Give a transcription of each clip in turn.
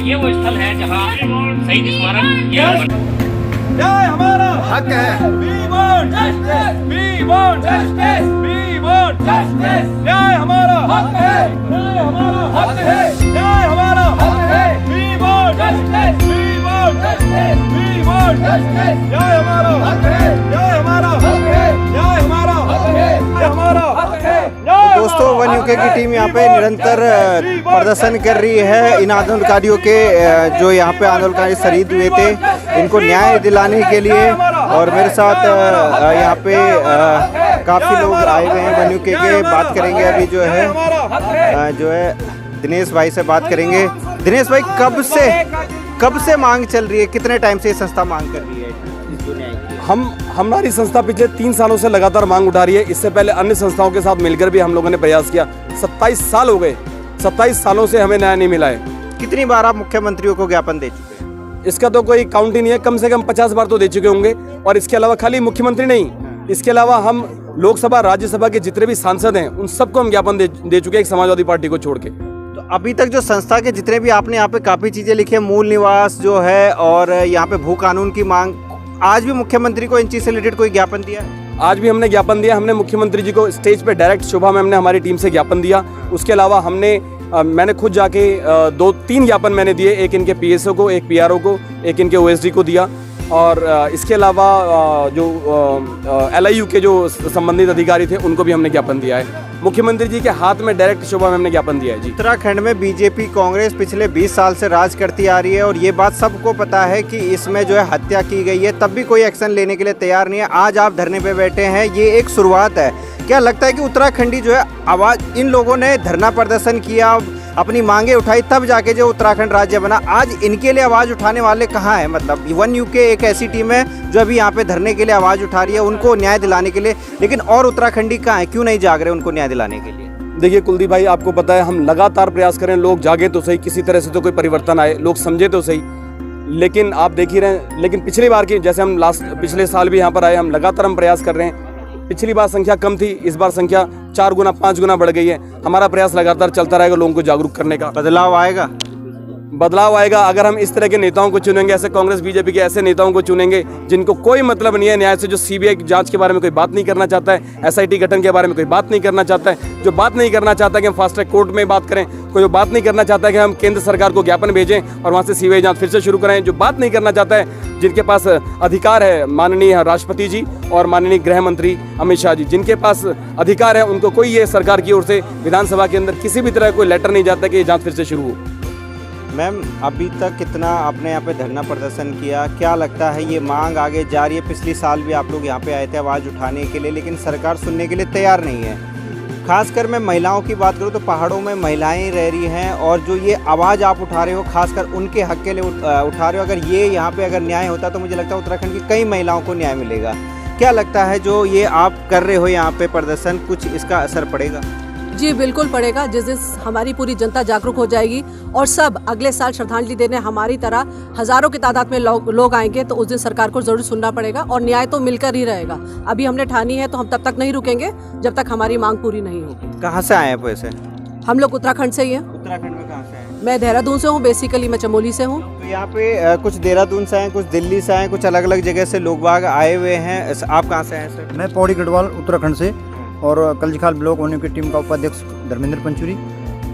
ये वो स्थल है जहाँ शहीद स्मारक जय हमारा हक है। We want justice. We want justice. We want justice. न्याय हमारा हक है। न्याय हमारा हक है। न्याय हमारा हक है। We want justice. We want justice. We want justice. न्याय हमारा हक है। न्याय हमारा हक है। न्याय हमारा हक है। न्याय हमारा हक है। दोस्तों, वन यूके की टीम यहाँ पे निरंतर प्रदर्शन कर रही है इन आंदोलनकारियों के जो यहाँ पे आंदोलनकारी शहीद हुए थे, इनको न्याय दिलाने के लिए। और मेरे साथ यहाँ पे काफ़ी लोग आए हुए हैं वन यूके के। बात करेंगे अभी जो है दिनेश भाई से बात करेंगे। दिनेश भाई, कब से मांग चल रही है, कितने टाइम से ये संस्था मांग कर रही है इस न्याय की? हमारी संस्था पिछले 3 सालों से लगातार मांग उठा रही है। इससे पहले अन्य संस्थाओं के साथ मिलकर भी हम लोगों ने प्रयास किया। 27 साल हो गए, 27 सालों से हमें न्याय नहीं मिला है। कितनी बार आप मुख्यमंत्रियों को ज्ञापन दे चुके हैं? इसका तो कोई काउंट ही नहीं है, कम से कम 50 बार तो दे चुके होंगे। और इसके अलावा खाली मुख्यमंत्री नहीं, इसके अलावा हम लोकसभा राज्यसभा के जितने भी सांसद हैं उन सबको हम ज्ञापन दे चुके हैं, एक समाजवादी पार्टी को छोड़ के। तो अभी तक जो संस्था के जितने भी आपने यहाँ पे काफ़ी चीज़ें लिखी है, मूल निवास जो है और यहाँ पे भू कानून की मांग, आज भी मुख्यमंत्री को इन चीज़ से रिलेटेड कोई ज्ञापन दिया है? आज भी हमने ज्ञापन दिया। हमने मुख्यमंत्री जी को स्टेज पे डायरेक्ट सुबह में हमने हमारी टीम से ज्ञापन दिया। उसके अलावा मैंने खुद जाके 2-3 ज्ञापन मैंने दिए, एक इनके पीएसओ को, एक पीआरओ को, एक इनके ओएसडी को दिया। और इसके अलावा जो LIU के जो संबंधित अधिकारी थे उनको भी हमने ज्ञापन दिया है। मुख्यमंत्री जी के हाथ में डायरेक्ट सुबह में हमने ज्ञापन दिया है जी। उत्तराखंड में बीजेपी कांग्रेस पिछले 20 साल से राज करती आ रही है और ये बात सबको पता है कि इसमें जो है हत्या की गई है, तब भी कोई एक्शन लेने के लिए तैयार नहीं है। आज आप धरने पे बैठे हैं, ये एक शुरुआत है। क्या लगता है कि उत्तराखंडी जो है आवाज़, इन लोगों ने धरना प्रदर्शन किया, अपनी मांगे उठाई, तब जाके जो उत्तराखंड राज्य बना, आज इनके लिए आवाज़ उठाने वाले कहाँ हैं? मतलब वन यूके एक ऐसी टीम है जो अभी यहाँ पे धरने के लिए आवाज़ उठा रही है उनको न्याय दिलाने के लिए, लेकिन और उत्तराखंडी कहाँ हैं? क्यों नहीं जाग रहे उनको न्याय दिलाने के लिए? देखिए कुलदीप भाई, आपको पता है हम लगातार प्रयास करें, लोग जागे तो सही, किसी तरह से तो कोई परिवर्तन आए, लोग समझे तो सही। लेकिन आप देख ही रहे हैं, लेकिन पिछली बार की जैसे हम पिछले साल भी यहाँ पर आए, हम लगातार प्रयास कर रहे हैं। पिछली बार संख्या कम थी, इस बार संख्या 4 गुना 5 गुना बढ़ गई है। हमारा प्रयास लगातार चलता रहेगा लोगों को जागरूक करने का। बदलाव आएगा अगर हम इस तरह के नेताओं को चुनेंगे, ऐसे कांग्रेस बीजेपी के ऐसे नेताओं को चुनेंगे जिनको कोई मतलब नहीं है न्याय से, जो CBI जांच के बारे में कोई बात नहीं करना चाहता है, SIT गठन के बारे में कोई बात नहीं करना चाहता है, जो बात नहीं करना चाहता है कि हम फास्ट ट्रैक कोर्ट में बात करें, कोई जो बात नहीं करना चाहता है कि हम केंद्र सरकार को ज्ञापन भेजें और वहाँ से CBI जांच फिर से शुरू करें, जो बात नहीं करना चाहता है, जिनके पास अधिकार है माननीय राष्ट्रपति जी और माननीय गृह मंत्री अमित शाह जी, जिनके पास अधिकार है, उनको कोई ये सरकार की ओर से विधानसभा के अंदर किसी भी तरह कोई लेटर नहीं जाता कि ये जांच फिर से शुरू हो। मैम, अभी तक कितना आपने यहाँ पे धरना प्रदर्शन किया, क्या लगता है ये मांग आगे जा रही है? पिछले साल भी आप लोग यहाँ पे आए थे आवाज़ उठाने के लिए, लेकिन सरकार सुनने के लिए तैयार नहीं है। खासकर मैं महिलाओं की बात करूँ तो पहाड़ों में महिलाएं रह रही हैं और जो ये आवाज़ आप उठा रहे हो, खासकर उनके हक के लिए उठा रहे हो, अगर ये यहाँ पे अगर न्याय होता तो मुझे लगता है उत्तराखंड की कई महिलाओं को न्याय मिलेगा। क्या लगता है जो ये आप कर रहे हो यहाँ पे प्रदर्शन, कुछ इसका असर पड़ेगा? जी बिल्कुल पड़ेगा। जिस दिन हमारी पूरी जनता जागरूक हो जाएगी और सब अगले साल श्रद्धांजलि देने हमारी तरह हजारों की तादाद में लोग आएंगे, तो उस दिन सरकार को जरूर सुनना पड़ेगा और न्याय तो मिलकर ही रहेगा। अभी हमने ठानी है तो हम तब तक नहीं रुकेंगे जब तक हमारी मांग पूरी नहीं होगी। कहाँ से आए हैं वैसे? हम लोग उत्तराखंड से ही हैं। उत्तराखंड में कहाँ से हैं? मैं देहरादून से हूँ, बेसिकली मैं चमोली से हूँ। तो यहाँ पे कुछ देहरादून से आए, कुछ दिल्ली से आए, कुछ अलग अलग जगह से लोग बाग आए हुए हैं। आप कहाँ से आए सर? मैं पौड़ी गढ़वाल उत्तराखंड से और Kaljikhal block one UK team का उपाध्यक्ष धर्मेंद्र पंचुरी।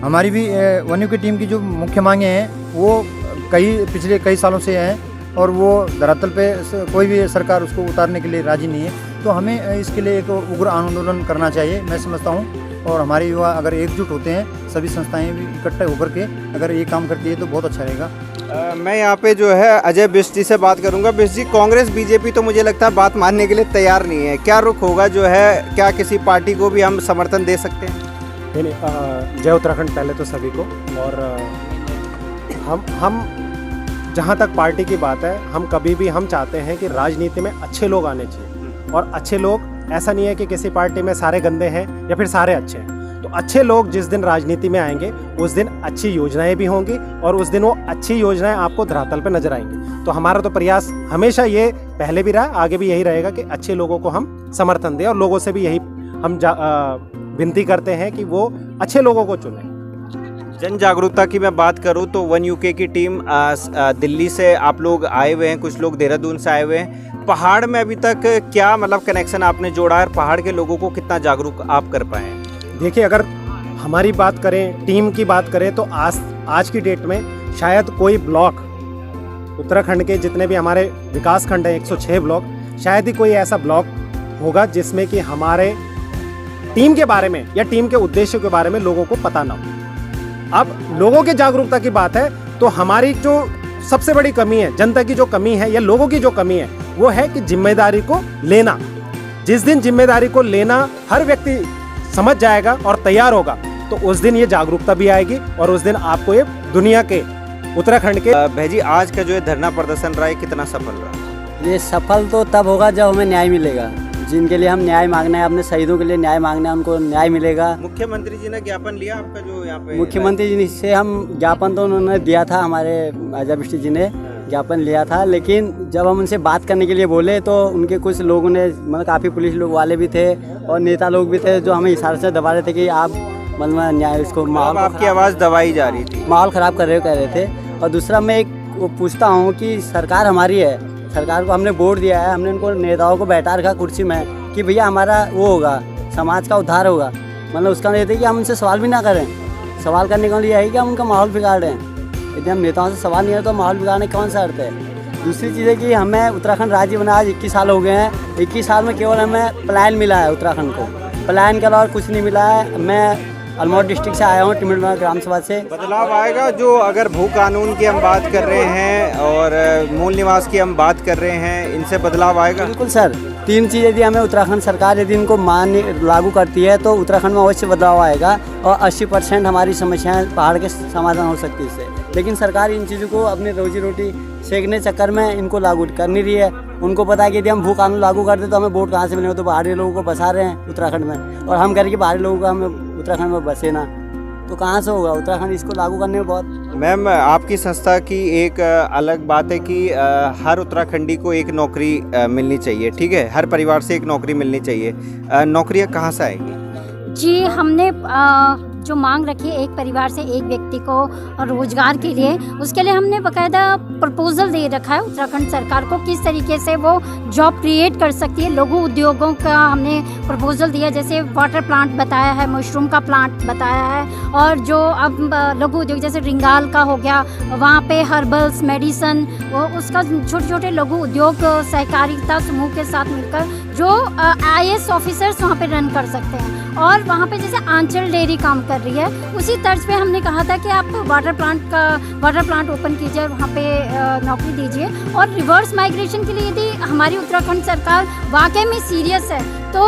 हमारी भी वन यूके टीम की जो मुख्य मांगे हैं वो पिछले कई सालों से हैं और वो धरातल पे कोई भी सरकार उसको उतारने के लिए राजी नहीं है। तो हमें इसके लिए एक उग्र आंदोलन करना चाहिए, मैं समझता हूँ। और हमारे युवा अगर एकजुट होते हैं, सभी संस्थाएं भी इकट्ठे होकर के अगर ये काम करती है तो बहुत अच्छा रहेगा। मैं यहाँ पे जो है अजय बिष्ट जी से बात करूँगा। बिष्ट जी, कांग्रेस बीजेपी तो मुझे लगता है बात मानने के लिए तैयार नहीं है, क्या रुख होगा जो है? क्या किसी पार्टी को भी हम समर्थन दे सकते हैं? नहीं, जय उत्तराखंड पहले तो सभी को। और हम जहाँ तक पार्टी की बात है, हम कभी भी हम चाहते हैं कि राजनीति में अच्छे लोग आने चाहिए। और अच्छे लोग, ऐसा नहीं है कि किसी पार्टी में सारे गंदे हैं या फिर सारे अच्छे हैं। तो अच्छे लोग जिस दिन राजनीति में आएंगे उस दिन अच्छी योजनाएं भी होंगी और उस दिन वो अच्छी योजनाएं आपको धरातल पर नजर आएंगी। तो हमारा तो प्रयास हमेशा ये पहले भी रहा, आगे भी यही रहेगा कि अच्छे लोगों को हम समर्थन दें और लोगों से भी यही हम विनती करते हैं कि वो अच्छे लोगों को चुनें। जन जागरूकता की मैं बात करूं तो वन यूके की टीम दिल्ली से आप लोग आए हुए हैं, कुछ लोग देहरादून से आए हुए हैं। पहाड़ में अभी तक क्या मतलब कनेक्शन आपने जोड़ा है और पहाड़ के लोगों को कितना जागरूक आप कर पाए हैं? देखिए, अगर हमारी बात करें, टीम की बात करें, तो आज की डेट में शायद कोई ब्लॉक उत्तराखंड के जितने भी हमारे विकास खंड हैं 106 ब्लॉक, शायद ही कोई ऐसा ब्लॉक होगा जिसमें कि हमारे टीम के बारे में या टीम के उद्देश्य के बारे में लोगों को पता ना हो। अब लोगों की जागरूकता की बात है तो हमारी जो सबसे बड़ी कमी है, जनता की जो कमी है या लोगों की जो कमी है, वो है कि जिम्मेदारी को लेना। जिस दिन जिम्मेदारी को लेना हर व्यक्ति समझ जाएगा और तैयार होगा, तो उस दिन ये जागरूकता भी आएगी और उस दिन आपको ये दुनिया के उत्तराखंड के भाईजी आज का जो है धरना प्रदर्शन रहा है कितना सफल रहा? ये सफल तो तब होगा जब हमें न्याय मिलेगा। जिनके लिए हम न्याय मांगना है, अपने शहीदों के लिए न्याय मांगना है, उनको न्याय मिलेगा। मुख्यमंत्री जी ने ज्ञापन लिया आपका जो यहाँ पे? मुख्यमंत्री जी से हम ज्ञापन तो उन्होंने दिया था, हमारे अजय बिष्ट जी ने ज्ञापन लिया था, लेकिन जब हम उनसे बात करने के लिए बोले तो उनके कुछ लोगों ने, मतलब काफ़ी पुलिस लोग वाले भी थे और नेता लोग भी थे, जो हमें इशारे से दबा रहे थे कि आप मतलब न्याय इसको माहौल, आपकी आवाज़ दबाई जा रही थी, माहौल ख़राब कर रहे हो, कह रहे थे। और दूसरा मैं एक पूछता हूँ कि सरकार हमारी है, सरकार को हमने वोट दिया है, हमने उनको नेताओं को बैठा रखा कुर्सी में कि भैया हमारा वो होगा, समाज का उद्धार होगा, मतलब उसका नहीं था कि हम उनसे सवाल भी ना करें। सवाल करने का लिए है कि हम उनका माहौल बिगाड़ रहे हैं। यदि हम नेताओं से सवाल नहीं है तो माहौल बिगाड़ने कौन सा अर्थ है? दूसरी चीज़ है कि हमें उत्तराखंड राज्य बना आज 21 साल हो गए हैं। 21 साल में केवल हमें पलायन मिला है, उत्तराखंड को पलायन के अलावा कुछ नहीं मिला है। मैं अल्मोड़ा डिस्ट्रिक्ट से आया हूँ, टिमरना ग्राम सभा से। बदलाव आएगा जो अगर भू कानून की हम बात कर रहे हैं और मूल निवास की हम बात कर रहे हैं, इनसे बदलाव आएगा? बिल्कुल सर, तीन चीज़ यदि हमें उत्तराखंड सरकार यदि इनको लागू करती है तो उत्तराखंड में अवश्य बदलाव आएगा और 80% हमारी समस्याएं पहाड़ के समाधान हो सकती है इससे। लेकिन सरकार इन चीज़ों को अपनी रोजी रोटी सेकने चक्कर में इनको लागू कर नहीं रही है। उनको पता है कि यदि हम भू कानून लागू करते तो हमें वोट कहाँ से मिलेंगे, तो बाहरी लोगों को बसा रहे हैं उत्तराखंड में, और हम कह रहे कि बाहरी लोगों को हमें उत्तराखंड में बसे ना, तो कहाँ से होगा? उत्तराखंड इसको लागू करने में बहुत। मैम, आपकी संस्था की एक अलग बात है कि हर उत्तराखंडी को एक नौकरी मिलनी चाहिए, ठीक है? हर परिवार से एक नौकरी मिलनी चाहिए। नौकरियाँ कहाँ से आएंगी? जी, हमने जो मांग रखी है एक परिवार से एक व्यक्ति को रोजगार के लिए, उसके लिए हमने बाकायदा प्रपोजल दे रखा है उत्तराखंड सरकार को, किस तरीके से वो जॉब क्रिएट कर सकती है। लघु उद्योगों का हमने प्रपोजल दिया, जैसे वाटर प्लांट बताया है, मशरूम का प्लांट बताया है, और जो अब लघु उद्योग जैसे रिंगाल का हो गया, वहाँ पे हर्बल्स, मेडिसन, वो उसका छोटे छोटे लघु उद्योग सहकारिता समूह के साथ मिलकर जो IAS ऑफिसर्स वहाँ पे रन कर सकते हैं। और वहाँ पे जैसे आंचल डेयरी काम कर रही है, उसी तर्ज पे हमने कहा था कि आप वाटर प्लांट ओपन कीजिए और वहाँ पे नौकरी दीजिए। और रिवर्स माइग्रेशन के लिए यदि हमारी उत्तराखंड सरकार वाकई में सीरियस है तो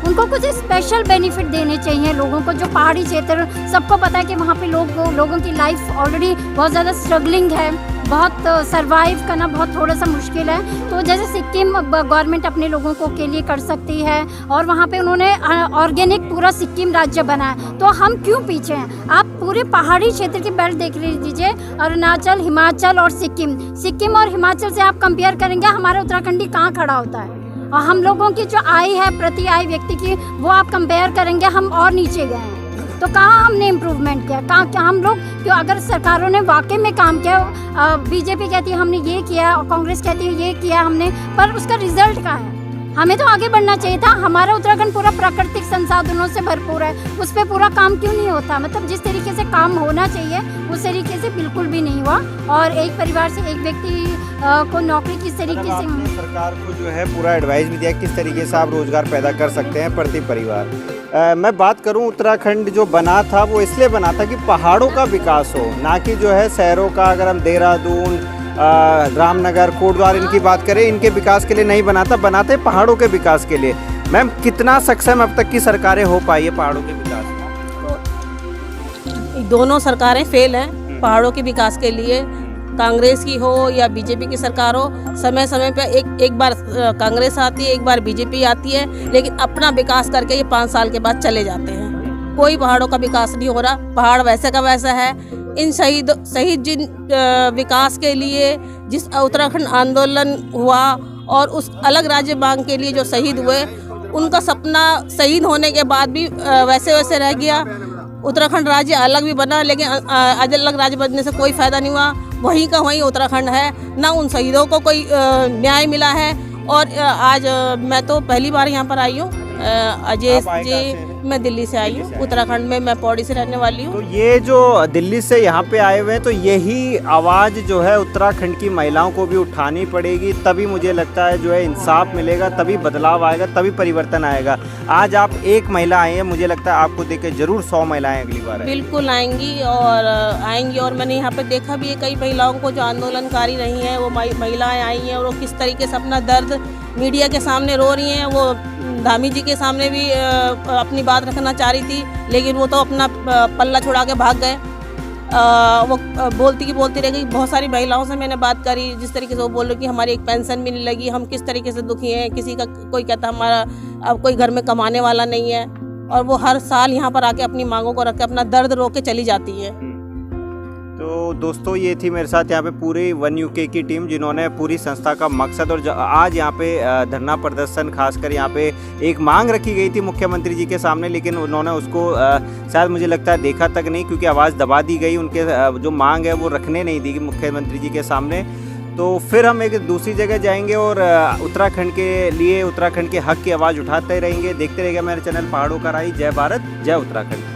उनको कुछ स्पेशल बेनिफिट देने चाहिए लोगों को। जो पहाड़ी क्षेत्र, सबको पता है कि वहाँ पे लोगों की लाइफ ऑलरेडी बहुत ज़्यादा स्ट्रगलिंग है, बहुत सरवाइव करना बहुत थोड़ा सा मुश्किल है। तो जैसे सिक्किम गवर्नमेंट अपने लोगों को के लिए कर सकती है, और वहाँ पे उन्होंने ऑर्गेनिक पूरा सिक्किम राज्य बनाया, तो हम क्यों पीछे हैं? आप पूरे पहाड़ी क्षेत्र की बेल्ट देख लीजिए, अरुणाचल, हिमाचल और सिक्किम और हिमाचल से आप कंपेयर करेंगे, हमारा उत्तराखंडी कहाँ खड़ा होता है? और हम लोगों की जो आय है प्रति आय व्यक्ति की, वो आप कंपेयर करेंगे, हम और नीचे गए हैं। तो कहाँ हमने इम्प्रूवमेंट किया? कहाँ हम लोग क्यों, अगर सरकारों ने वाकई में काम किया, बीजेपी कहती है हमने ये किया और कांग्रेस कहती है ये किया हमने, पर उसका रिजल्ट कहाँ है? हमें तो आगे बढ़ना चाहिए था। हमारा उत्तराखंड पूरा प्राकृतिक संसाधनों से भरपूर है, उस पर पूरा काम क्यों नहीं होता? मतलब जिस तरीके से काम होना चाहिए उस तरीके से बिल्कुल भी नहीं हुआ। और एक परिवार से एक व्यक्ति को नौकरी किस तरीके से, सरकार को जो है पूरा एडवाइस भी दिया किस तरीके से आप रोजगार पैदा कर सकते हैं प्रति परिवार। मैं बात करूं, उत्तराखंड जो बना था वो इसलिए बना था कि पहाड़ों का विकास हो, ना कि जो है शहरों का। अगर हम देहरादून, रामनगर, कोटद्वार इनकी बात करें, इनके विकास के लिए नहीं बनाते पहाड़ों के विकास के लिए। मैम, कितना सक्षम अब तक की सरकारें हो पाई है पहाड़ों के विकास में? दोनों सरकारें फेल हैं पहाड़ों के विकास के लिए, कांग्रेस की हो या बीजेपी की सरकार हो। समय समय पे एक बार कांग्रेस आती है, एक बार बीजेपी आती है, लेकिन अपना विकास करके ये 5 साल के बाद चले जाते हैं। कोई पहाड़ों का विकास नहीं हो रहा, पहाड़ वैसे का वैसा है। इन शहीद जिन विकास के लिए जिस उत्तराखंड आंदोलन हुआ और उस अलग राज्य मांग के लिए जो शहीद हुए, उनका सपना शहीद होने के बाद भी वैसे वैसे रह गया। उत्तराखंड राज्य अलग भी बना, लेकिन अलग राज्य बनने से कोई फ़ायदा नहीं हुआ। वहीं का वहीं उत्तराखंड है, ना उन शहीदों को कोई न्याय मिला है। और आज मैं तो पहली बार यहाँ पर आई हूँ। अजय जी, मैं दिल्ली से आई हूँ, उत्तराखंड में, मैं पौड़ी से रहने वाली हूँ। तो ये जो दिल्ली से यहाँ पे आए हुए हैं, तो यही आवाज़ जो है उत्तराखंड की महिलाओं को भी उठानी पड़ेगी, तभी मुझे लगता है जो है इंसाफ मिलेगा, तभी बदलाव आएगा, तभी परिवर्तन आएगा। आज आप एक महिला आई हैं, मुझे लगता है आपको देख के जरूर 100 महिलाएं अगली बार आएंगी। बिल्कुल आएंगी और मैंने यहाँ पे देखा भी है कई महिलाओं को जो आंदोलनकारी रही हैं, वो महिलाएं आई हैं और वो किस तरीके से अपना दर्द मीडिया के सामने रो रही हैं। वो धामी जी के सामने भी अपनी बात रखना चाह रही थी, लेकिन वो तो अपना पल्ला छुड़ा के भाग गए। वो बोलती रह गई। बहुत सारी महिलाओं से मैंने बात करी, जिस तरीके से वो बोल रही कि हमारी एक पेंशन भी नहीं लगी, हम किस तरीके से दुखी हैं। किसी का कोई कहता हमारा अब कोई घर में कमाने वाला नहीं है, और वो हर साल यहाँ पर आके अपनी मांगों को रख के अपना दर्द रो के चली जाती हैं। तो दोस्तों, ये थी मेरे साथ यहाँ पे पूरी वन यूके की टीम, जिन्होंने पूरी संस्था का मकसद और आज यहाँ पे धरना प्रदर्शन, खासकर यहाँ पे एक मांग रखी गई थी मुख्यमंत्री जी के सामने, लेकिन उन्होंने उसको शायद मुझे लगता है देखा तक नहीं, क्योंकि आवाज़ दबा दी गई। उनके जो मांग है वो रखने नहीं दी मुख्यमंत्री जी के सामने। तो फिर हम एक दूसरी जगह जाएंगे और उत्तराखंड के लिए, उत्तराखंड के हक की आवाज़ उठाते रहेंगे। देखते रहिएगा मेरे चैनल पहाड़ों का राही। जय भारत, जय उत्तराखंड।